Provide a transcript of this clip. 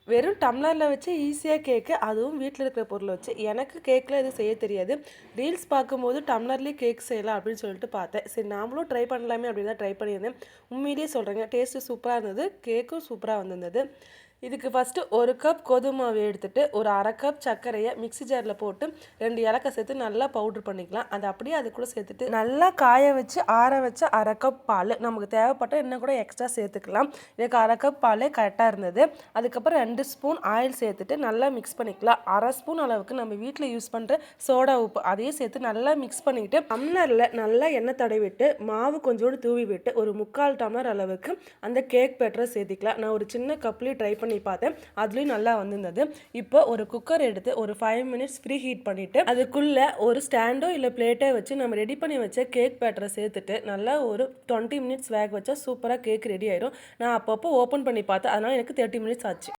வெறும் டம்ளரில் வச்சு ஈஸியாக கேக்கு, அதுவும் வீட்டில் இருக்கிற பொருளை வச்சு. எனக்கு கேக்கில் எதுவும் செய்ய தெரியாது. ரீல்ஸ் பார்க்கும்போது டம்ளர்லேயே கேக் செய்யலாம் அப்படின்னு சொல்லிட்டு பார்த்தேன். சரி நாமளும் ட்ரை பண்ணலாமே அப்படின்னு தான் ட்ரை பண்ணியிருந்தேன். உண்மையிலேயே சொல்கிறேங்க, டேஸ்ட்டு சூப்பராக இருந்தது. கேக்கும் சூப்பராக வந்திருந்தது. இதுக்கு ஃபஸ்ட்டு 1 கப் கோதுமை மாவு எடுத்துட்டு, ஒரு 1/2 கப் சர்க்கரையை மிக்ஸி ஜாரில் போட்டு 2 ஏலக்காய் சேர்த்து நல்லா பவுட்ரு பண்ணிக்கலாம். அது அப்படியே அது கூட சேர்த்துட்டு நல்லா காய வச்சு ஆற வச்ச 1/2 கப் பால், நமக்கு தேவைப்பட்டால் இன்னும் கூட எக்ஸ்ட்ரா சேர்த்துக்கலாம். எனக்கு 1/2 கப் பாலே கரெக்டாக இருந்தது. அதுக்கப்புறம் 2 ஸ்பூன் ஆயில் சேர்த்துட்டு நல்லா மிக்ஸ் பண்ணிக்கலாம். 1/2 ஸ்பூன் அளவுக்கு நம்ம வீட்டில் யூஸ் பண்ணுற சோடா உப்பு அதையும் சேர்த்து நல்லா மிக்ஸ் பண்ணிவிட்டு டம்ளரில் நல்லா எண்ணெய் தடவிட்டு மாவு கொஞ்சோடு தூவி விட்டு ஒரு 3/4 டம்ளர் அளவுக்கு அந்த கேக் பேட்டரை சேர்த்திக்கலாம். நான் ஒரு சின்ன கப்லேயும் ட்ரை பண்ணி பார்த்தேன். அதுலேயும் நல்லா வந்திருந்தது. இப்போ ஒரு குக்கர் எடுத்து ஒரு 5 மினிட்ஸ் ப்ரீ ஹீட் பண்ணிவிட்டு அதுக்குள்ளே ஒரு ஸ்டாண்டோ இல்லை பிளேட்டோ வச்சு நம்ம ரெடி பண்ணி வச்ச கேக் பேட்டரை சேர்த்துட்டு நல்லா ஒரு 20 மினிட்ஸ் வேக வச்சா சூப்பராக கேக் ரெடி ஆயிடும். நான் அப்பப்போ ஓப்பன் பண்ணி பார்த்தேன், அதனால் எனக்கு 30 மினிட்ஸ் ஆச்சு.